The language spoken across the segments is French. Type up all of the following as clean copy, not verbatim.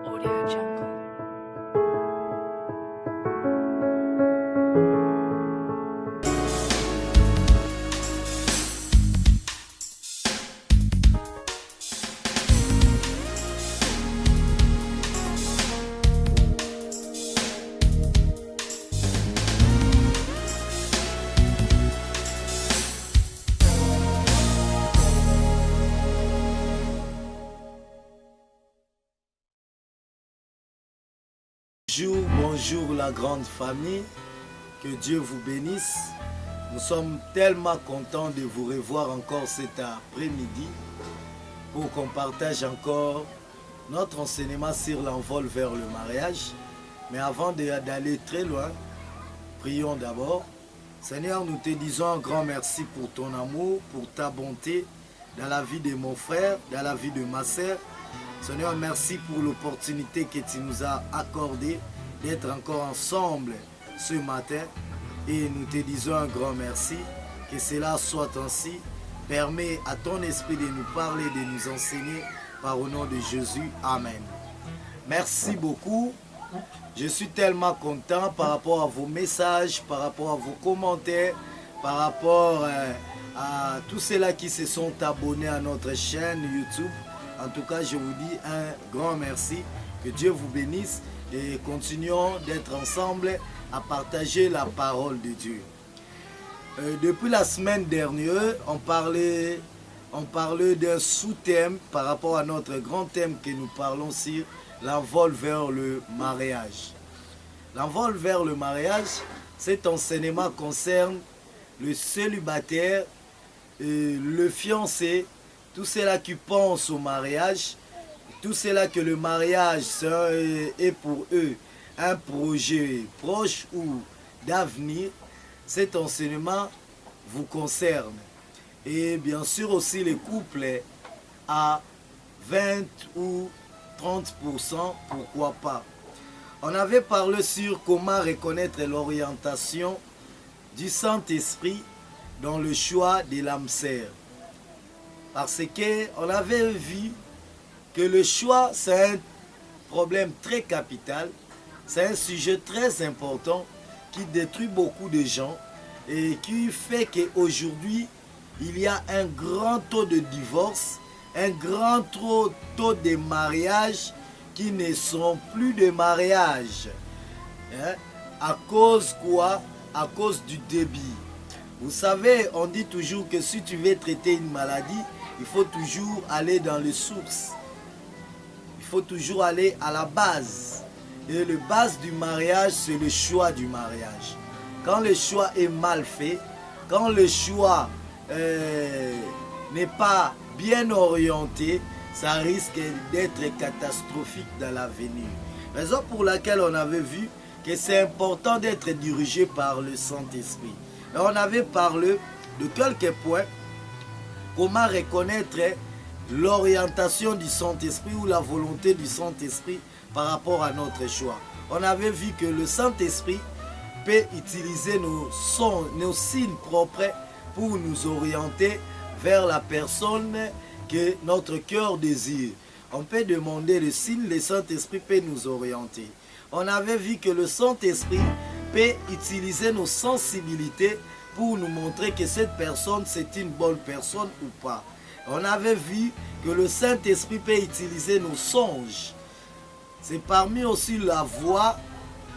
Audio Jungle. Bonjour la grande famille, que Dieu vous bénisse. Nous sommes tellement contents de vous revoir encore cet après-midi pour qu'on partage encore notre enseignement sur l'envol vers le mariage. Mais avant d'aller très loin, prions d'abord. Seigneur, nous te disons un grand merci pour ton amour, pour ta bonté dans la vie de mon frère, dans la vie de ma sœur. Seigneur, merci pour l'opportunité que tu nous as accordée d'être encore ensemble ce matin. Et nous te disons un grand merci. Que cela soit ainsi. Permets à ton esprit de nous parler, de nous enseigner par au nom de Jésus. Amen. Merci beaucoup. Je suis tellement content par rapport à vos messages, par rapport à vos commentaires, par rapport à tous ceux-là qui se sont abonnés à notre chaîne YouTube. En tout cas, je vous dis un grand merci. Que Dieu vous bénisse et continuons d'être ensemble à partager la parole de Dieu. Depuis la semaine dernière, on parlait d'un sous-thème par rapport à notre grand thème que nous parlons sur l'envol vers le mariage. L'envol vers le mariage, cet enseignement concerne le célibataire, le fiancé, tous ceux-là qui pensent au mariage, tous ceux-là que le mariage est pour eux un projet proche ou d'avenir. Cet enseignement vous concerne. Et bien sûr aussi les couples à 20 ou 30%, pourquoi pas. On avait parlé sur comment reconnaître l'orientation du Saint-Esprit dans le choix de l'âme sœur. Parce qu'on avait vu que le choix, c'est un problème très capital, c'est un sujet très important qui détruit beaucoup de gens et qui fait qu'aujourd'hui, il y a un grand taux de divorce, un grand taux de mariage qui ne sont plus de mariage. À cause quoi? À cause du débit. Vous savez, on dit toujours que si tu veux traiter une maladie, il faut toujours aller dans les sources. Il faut toujours aller à la base. Et la base du mariage, c'est le choix du mariage. Quand le choix est mal fait, quand le choix n'est pas bien orienté, ça risque d'être catastrophique dans l'avenir. Raison pour laquelle on avait vu que c'est important d'être dirigé par le Saint-Esprit. Et on avait parlé de quelques points. Comment reconnaître l'orientation du Saint-Esprit ou la volonté du Saint-Esprit par rapport à notre choix. On avait vu que le Saint-Esprit peut utiliser nos signes propres pour nous orienter vers la personne que notre cœur désire. On peut demander le signe, le Saint-Esprit peut nous orienter. On avait vu que le Saint-Esprit peut utiliser nos sensibilités pour nous montrer que cette personne, c'est une bonne personne ou pas. On avait vu que le Saint-Esprit peut utiliser nos songes. C'est parmi aussi la voie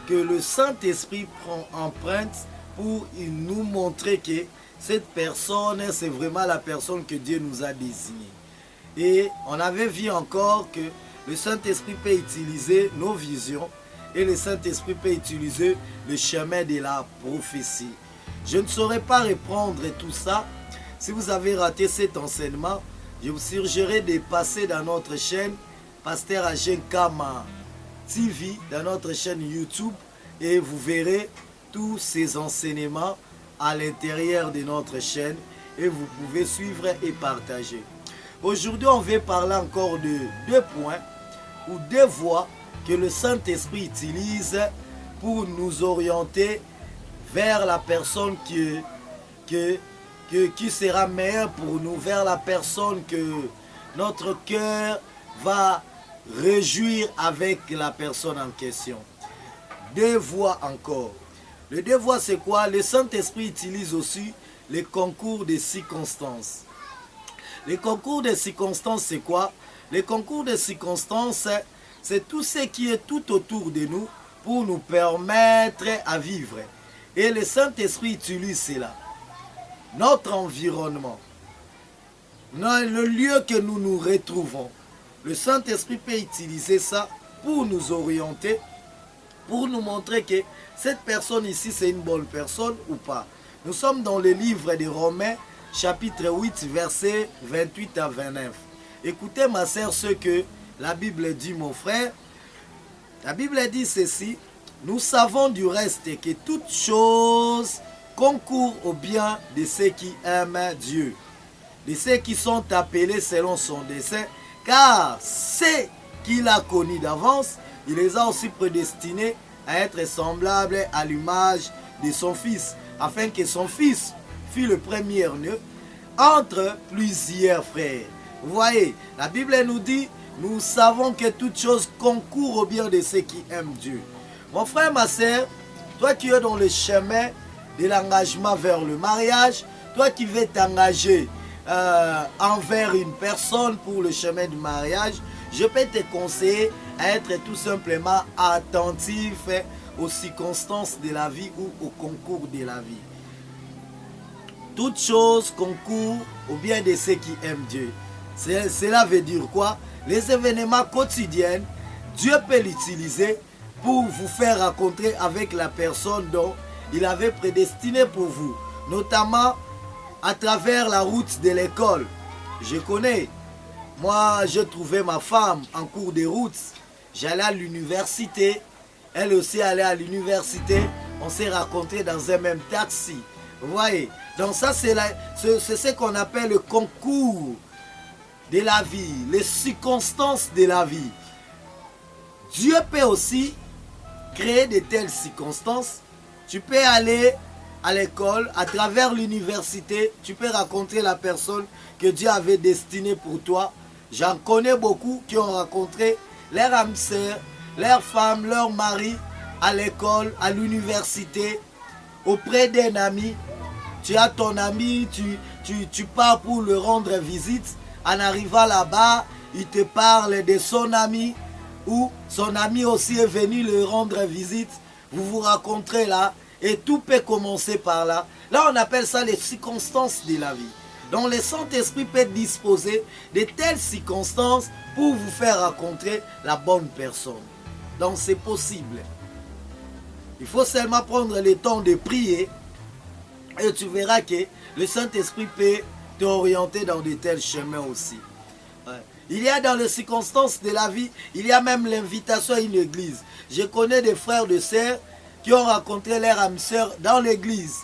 que le Saint-Esprit prend empreinte pour nous montrer que cette personne, c'est vraiment la personne que Dieu nous a désignée. Et on avait vu encore que le Saint-Esprit peut utiliser nos visions et le Saint-Esprit peut utiliser le chemin de la prophétie. Je ne saurais pas reprendre tout ça. Si vous avez raté cet enseignement, je vous suggérerais de passer dans notre chaîne Pasteur Agent Kama TV, dans notre chaîne YouTube, et vous verrez tous ces enseignements à l'intérieur de notre chaîne et vous pouvez suivre et partager. Aujourd'hui, on va parler encore de deux points ou deux voies que le Saint-Esprit utilise pour nous orienter vers la personne qui sera meilleure pour nous, vers la personne que notre cœur va réjouir avec la personne en question. Deux voies encore. Les deux voies, c'est quoi? Le Saint-Esprit utilise aussi les concours de circonstances. Les concours de circonstances, c'est quoi? Les concours de circonstances, c'est tout ce qui est tout autour de nous pour nous permettre à vivre. Et le Saint-Esprit utilise cela. Notre environnement, le lieu que nous nous retrouvons, le Saint-Esprit peut utiliser ça pour nous orienter, pour nous montrer que cette personne ici, c'est une bonne personne ou pas. Nous sommes dans le livre de Romains, chapitre 8, versets 28 à 29. Écoutez, ma sœur, ce que la Bible dit, mon frère. La Bible dit ceci: nous savons du reste que toute chose concourt au bien de ceux qui aiment Dieu, de ceux qui sont appelés selon son dessein, car ceux qu'il a connus d'avance, il les a aussi prédestinés à être semblables à l'image de son Fils, afin que son Fils fût le premier-né entre plusieurs frères. Vous voyez, la Bible nous dit, nous savons que toute chose concourt au bien de ceux qui aiment Dieu. Mon frère, ma soeur, toi qui es dans le chemin de l'engagement vers le mariage, toi qui veux t'engager envers une personne pour le chemin du mariage, je peux te conseiller à être tout simplement attentif aux circonstances de la vie ou au concours de la vie. Toute chose concourt au bien de ceux qui aiment Dieu. Cela veut dire quoi? Les événements quotidiens, Dieu peut l'utiliser pour vous faire rencontrer avec la personne dont il avait prédestiné pour vous. Notamment à travers la route de l'école. Je connais. Moi, j'ai trouvé ma femme en cours de route. J'allais à l'université. Elle aussi allait à l'université. On s'est rencontrés dans un même taxi. Vous voyez? Donc ça, c'est ce qu'on appelle le concours de la vie, les circonstances de la vie. Dieu peut aussi créer de telles circonstances. Tu peux aller à l'école, à travers l'université, tu peux rencontrer la personne que Dieu avait destinée pour toi. J'en connais beaucoup qui ont rencontré leur âme sœur, leur femme, leur mari à l'école, à l'université, auprès d'un ami. Tu as ton ami, tu pars pour le rendre visite. En arrivant là-bas, il te parle de son ami, ou son ami aussi est venu le rendre visite. Vous vous rencontrez là, et tout peut commencer par là. Là, on appelle ça les circonstances de la vie. Donc, le Saint-Esprit peut disposer de telles circonstances pour vous faire rencontrer la bonne personne. Donc, c'est possible. Il faut seulement prendre le temps de prier, et tu verras que le Saint-Esprit peut t'orienter dans de tels chemins aussi. Ouais. Il y a dans les circonstances de la vie, il y a même l'invitation à une église. Je connais des frères et des sœurs qui ont rencontré leur âme sœur dans l'église.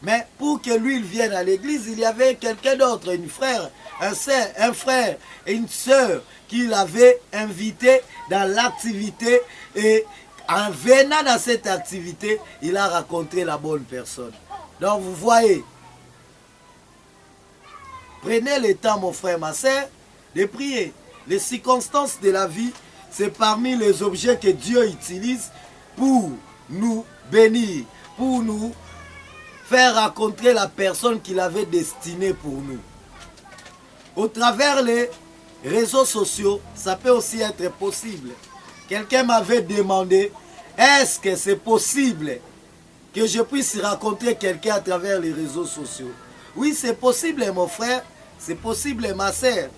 Mais pour que lui il vienne à l'église, il y avait quelqu'un d'autre, un frère et une sœur qu'il avait invité dans l'activité. Et en venant dans cette activité, il a rencontré la bonne personne. Donc vous voyez, prenez le temps, mon frère, ma soeur, de prier. Les circonstances de la vie, c'est parmi les objets que Dieu utilise pour nous bénir, pour nous faire rencontrer la personne qu'il avait destinée pour nous. Au travers les réseaux sociaux, ça peut aussi être possible. Quelqu'un m'avait demandé, est-ce que c'est possible que je puisse rencontrer quelqu'un à travers les réseaux sociaux? Oui, c'est possible, mon frère. C'est possible, ma sœur.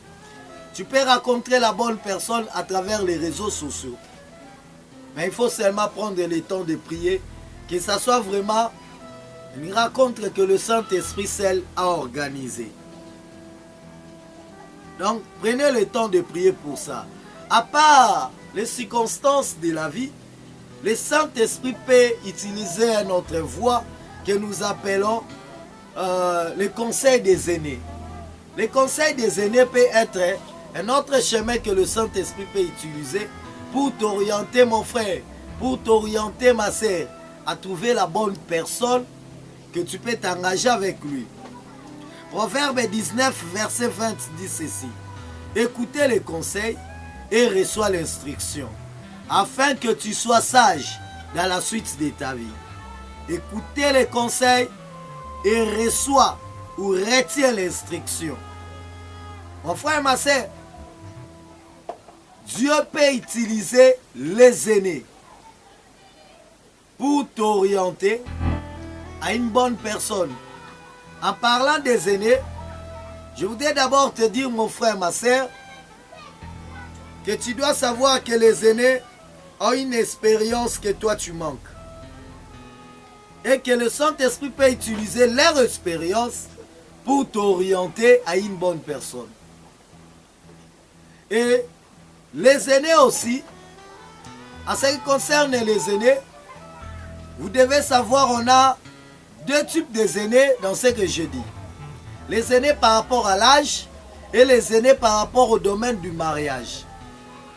Tu peux rencontrer la bonne personne à travers les réseaux sociaux. Mais il faut seulement prendre le temps de prier, que ça soit vraiment une rencontre que le Saint-Esprit seul a organisée. Donc, prenez le temps de prier pour ça. À part les circonstances de la vie, le Saint-Esprit peut utiliser une autre voie que nous appelons le conseil des aînés. Le conseil des aînés peut être un autre chemin que le Saint-Esprit peut utiliser pour t'orienter, mon frère, pour t'orienter, ma sœur, à trouver la bonne personne que tu peux t'engager avec lui. Proverbe 19, verset 20 dit ceci. Écoutez les conseils et reçois l'instruction, afin que tu sois sage dans la suite de ta vie. Écoutez les conseils et reçois ou retiens l'instruction. Mon frère et ma soeur, Dieu peut utiliser les aînés pour t'orienter à une bonne personne. En parlant des aînés, je voudrais d'abord te dire, mon frère, ma soeur, que tu dois savoir que les aînés ont une expérience que toi tu manques. Et que le Saint-Esprit peut utiliser leur expérience pour t'orienter à une bonne personne. Et les aînés aussi, en ce qui concerne les aînés, vous devez savoir, on a deux types de aînés dans ce que je dis. Les aînés par rapport à l'âge et les aînés par rapport au domaine du mariage.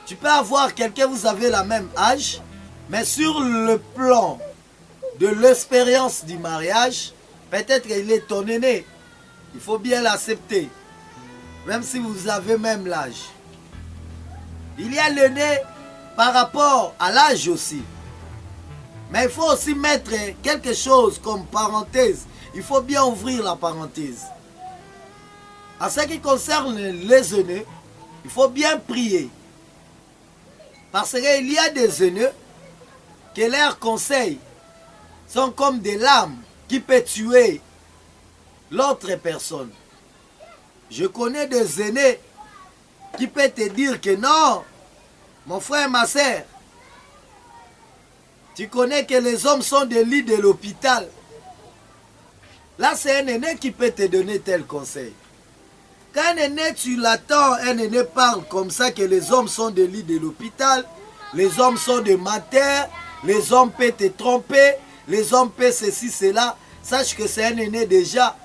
Tu peux avoir quelqu'un, vous avez le même âge, mais sur le plan de l'expérience du mariage, peut-être qu'il est ton aîné. Il faut bien l'accepter, même si vous avez même l'âge. Il y a l'aîné par rapport à l'âge aussi. Mais il faut aussi mettre quelque chose comme parenthèse. Il faut bien ouvrir la parenthèse. En ce qui concerne les aînés, il faut bien prier. Parce qu'il y a des aînés que leurs conseils sont comme des lames qui peuvent tuer l'autre personne. Je connais des aînés qui peuvent te dire que non, mon frère, ma soeur, tu connais que les hommes sont des lits de l'hôpital. Là, c'est un aîné qui peut te donner tel conseil. Quand un aîné, tu l'attends, un aîné parle comme ça que les hommes sont des lits de l'hôpital, les hommes sont des menteurs, les hommes peuvent te tromper, les hommes peuvent ceci, cela. Sache que c'est un aîné déjà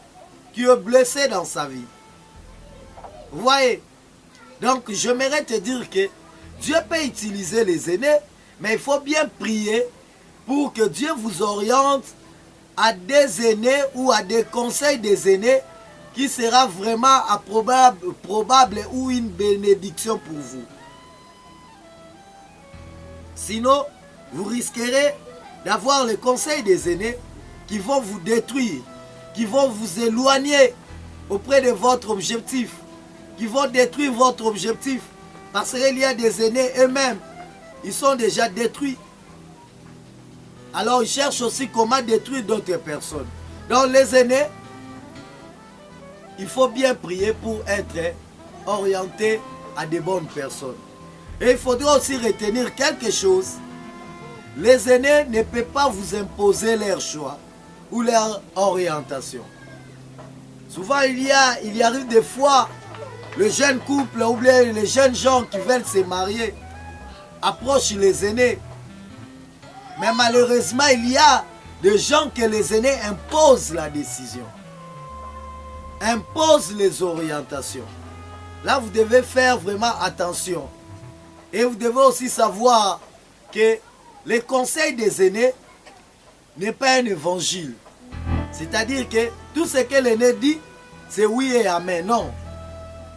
qui est blessé dans sa vie. Vous voyez? Donc, j'aimerais te dire que Dieu peut utiliser les aînés, mais il faut bien prier pour que Dieu vous oriente à des aînés ou à des conseils des aînés qui sera vraiment probable ou une bénédiction pour vous. Sinon, vous risquerez d'avoir les conseils des aînés qui vont vous détruire, qui vont vous éloigner auprès de votre objectif, qui vont détruire votre objectif. Parce qu'il y a des aînés eux-mêmes, ils sont déjà détruits. Alors ils cherchent aussi comment détruire d'autres personnes. Donc les aînés, il faut bien prier pour être orienté à de bonnes personnes. Et il faudra aussi retenir quelque chose. Les aînés ne peuvent pas vous imposer leur choix ou leur orientation. Souvent il arrive des fois, le jeune couple ou bien les jeunes gens qui veulent se marier approchent les aînés. Mais malheureusement, il y a des gens que les aînés imposent la décision, imposent les orientations. Là, vous devez faire vraiment attention. Et vous devez aussi savoir que les conseils des aînés n'est pas un évangile. C'est-à-dire que tout ce que l'aîné dit, c'est oui et amen. Non.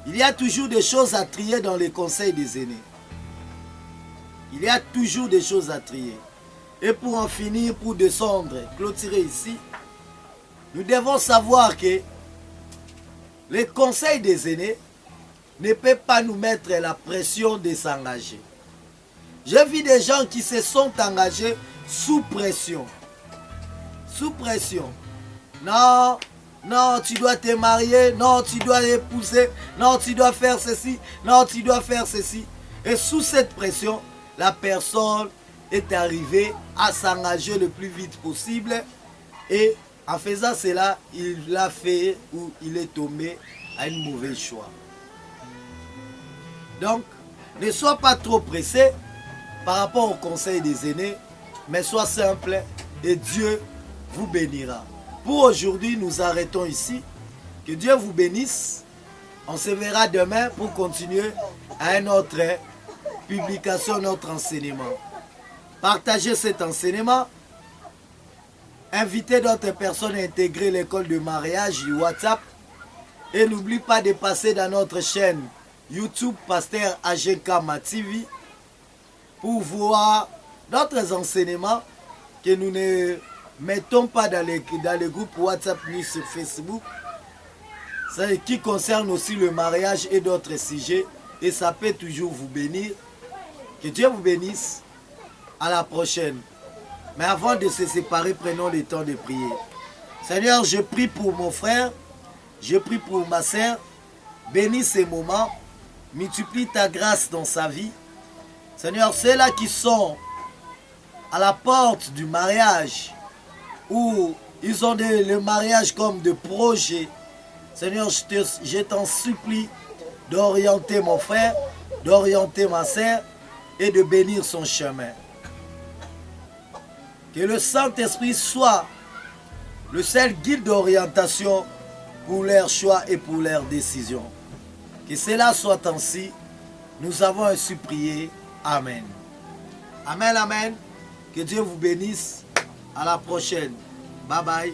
Il y a toujours des choses à trier dans les conseils des aînés. Il y a toujours des choses à trier. Et pour en finir, pour descendre, clôturer ici, nous devons savoir que les conseils des aînés ne peuvent pas nous mettre la pression de s'engager. J'ai vu des gens qui se sont engagés sous pression. Sous pression. Non, non, tu dois te marier, non, tu dois épouser, non, tu dois faire ceci, non, tu dois faire ceci. Et sous cette pression, la personne est arrivée à s'engager le plus vite possible. Et en faisant cela, il l'a fait ou il est tombé à un mauvais choix. Donc, ne sois pas trop pressé par rapport au conseil des aînés, mais sois simple et Dieu vous bénira. Pour aujourd'hui, nous arrêtons ici. Que Dieu vous bénisse. On se verra demain pour continuer à une autre publication, notre enseignement. Partagez cet enseignement. Invitez d'autres personnes à intégrer l'école de mariage et WhatsApp. Et n'oublie pas de passer dans notre chaîne YouTube Pasteur AGK Mativi pour voir d'autres enseignements que nous ne mettons pas dans les groupes WhatsApp ni sur Facebook. Ça qui concerne aussi le mariage et d'autres sujets. Et ça peut toujours vous bénir. Que Dieu vous bénisse. À la prochaine. Mais avant de se séparer, prenons le temps de prier. Seigneur, je prie pour mon frère. Je prie pour ma sœur. Bénis ces moments. Multiplie ta grâce dans sa vie. Seigneur, ceux-là qui sont à la porte du mariage, où ils ont le mariage comme de projet. Seigneur, je t'en supplie d'orienter mon frère, d'orienter ma sœur et de bénir son chemin. Que le Saint-Esprit soit le seul guide d'orientation pour leurs choix et pour leurs décisions. Que cela soit ainsi. Nous avons ainsi prié. Amen. Amen, amen. Que Dieu vous bénisse. À la prochaine. Bye bye.